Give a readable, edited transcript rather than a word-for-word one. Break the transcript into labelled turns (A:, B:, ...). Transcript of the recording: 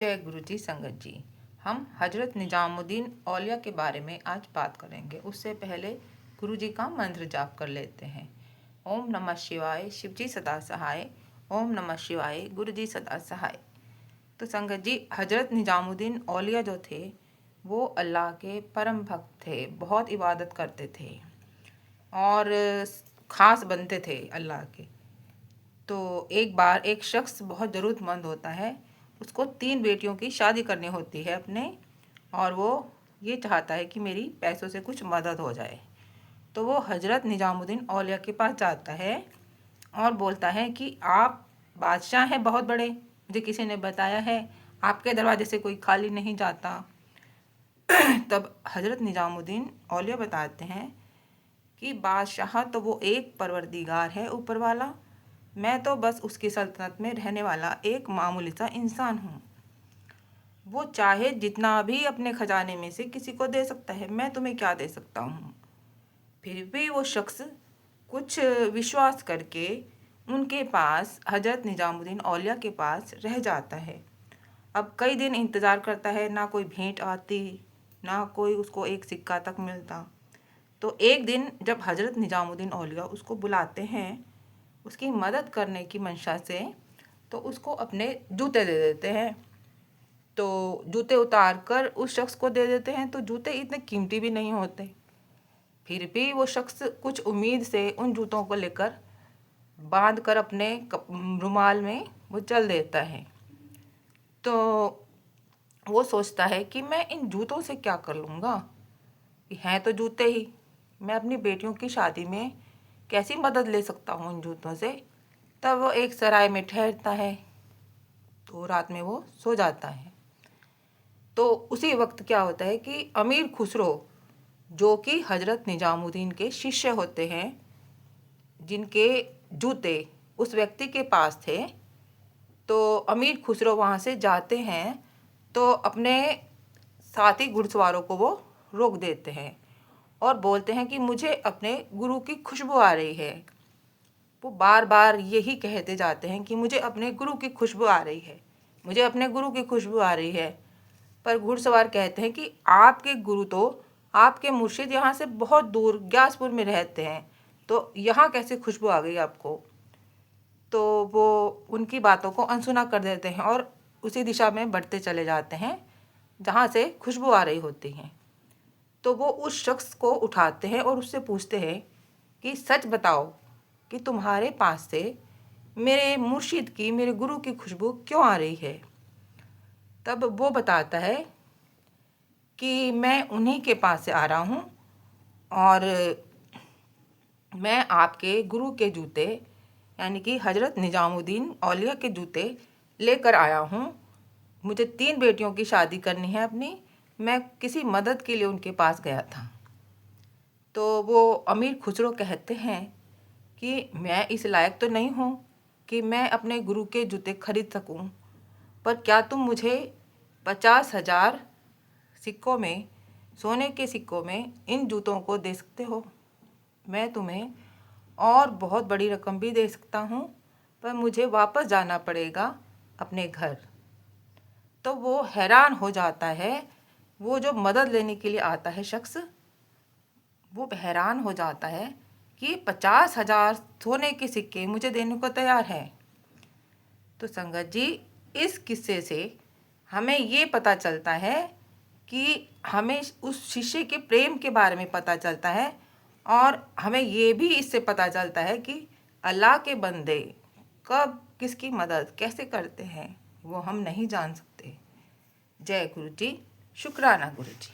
A: जय गुरु जी। संगत जी, हम हजरत निजामुद्दीन औलिया के बारे में आज बात करेंगे। उससे पहले गुरु जी का मंत्र जाप कर लेते हैं। ओम नमः शिवाय, शिव जी सदा सहाय। ओम नमः शिवाय, गुरु जी सदा सहाय। तो संगत जी, हजरत निजामुद्दीन औलिया जो थे वो अल्लाह के परम भक्त थे, बहुत इबादत करते थे और ख़ास बनते थे अल्लाह के। तो एक बार एक शख्स बहुत ज़रूरतमंद होता है, उसको 3 बेटियों की शादी करनी होती है अपने, और वो ये चाहता है कि मेरी पैसों से कुछ मदद हो जाए। तो वो हजरत निजामुद्दीन औलिया के पास जाता है और बोलता है कि आप बादशाह हैं बहुत बड़े, मुझे किसी ने बताया है आपके दरवाजे से कोई खाली नहीं जाता। तब हजरत निजामुद्दीन औलिया बताते हैं कि बादशाह तो वो एक परवरदिगार है ऊपर वाला, मैं तो बस उसकी सल्तनत में रहने वाला एक मामूली सा इंसान हूँ। वो चाहे जितना भी अपने खजाने में से किसी को दे सकता है, मैं तुम्हें क्या दे सकता हूँ। फिर भी वो शख्स कुछ विश्वास करके उनके पास, हजरत निजामुद्दीन औलिया के पास रह जाता है। अब कई दिन इंतज़ार करता है, ना कोई भेंट आती, ना कोई उसको एक सिक्का तक मिलता। तो एक दिन जब हजरत निजामुद्दीन औलिया उसको बुलाते हैं उसकी मदद करने की मंशा से, तो उसको अपने जूते दे देते हैं। तो जूते उतार कर उस शख्स को दे देते हैं। तो जूते इतने कीमती भी नहीं होते, फिर भी वो शख्स कुछ उम्मीद से उन जूतों को लेकर बांध कर अपने रुमाल में वो चल देता है। तो वो सोचता है कि मैं इन जूतों से क्या कर लूँगा, हैं तो जूते ही, मैं अपनी बेटियों की शादी में कैसी मदद ले सकता हूँ इन जूतों से। तब वो एक सराय में ठहरता है, तो रात में वो सो जाता है। तो उसी वक्त क्या होता है कि अमीर खुसरो, जो कि हजरत निजामुद्दीन के शिष्य होते हैं, जिनके जूते उस व्यक्ति के पास थे, तो अमीर खुसरो वहाँ से जाते हैं तो अपने साथी घुड़सवारों को वो रोक देते हैं और बोलते हैं कि मुझे अपने गुरु की खुशबू आ रही है। वो बार बार यही कहते जाते हैं कि मुझे अपने गुरु की खुशबू आ रही है, मुझे अपने गुरु की खुशबू आ रही है। पर घुड़सवार कहते हैं कि आपके गुरु तो, आपके मुर्शिद यहाँ से बहुत दूर ग्यासपुर में रहते हैं, तो यहाँ कैसे खुशबू आ गई आपको। तो वो उनकी बातों को अनसुना कर देते हैं और उसी दिशा में बढ़ते चले जाते हैं जहाँ से खुशबू आ रही होती है। तो वो उस शख्स को उठाते हैं और उससे पूछते हैं कि सच बताओ कि तुम्हारे पास से मेरे मुर्शिद की, मेरे गुरु की खुशबू क्यों आ रही है। तब वो बताता है कि मैं उन्हीं के पास से आ रहा हूँ और मैं आपके गुरु के जूते, यानी कि हजरत निजामुद्दीन औलिया के जूते लेकर आया हूँ। मुझे 3 बेटियों की शादी करनी है अपनी, मैं किसी मदद के लिए उनके पास गया था। तो वो अमीर खुसरो कहते हैं कि मैं इस लायक तो नहीं हूँ कि मैं अपने गुरु के जूते खरीद सकूँ, पर क्या तुम मुझे 50,000 सिक्कों में, सोने के सिक्कों में इन जूतों को दे सकते हो। मैं तुम्हें और बहुत बड़ी रकम भी दे सकता हूँ, पर मुझे वापस जाना पड़ेगा अपने घर। तो वो हैरान हो जाता है, वो जो मदद लेने के लिए आता है शख्स, वो हैरान हो जाता है कि 50,000 सोने के सिक्के मुझे देने को तैयार है। तो संगत जी, इस किस्से से हमें ये पता चलता है कि हमें उस शिष्य के प्रेम के बारे में पता चलता है, और हमें ये भी इससे पता चलता है कि अल्लाह के बंदे कब किसकी मदद कैसे करते हैं वो हम नहीं जान सकते। जय गुरु जी। शुक्राना गुरु जी।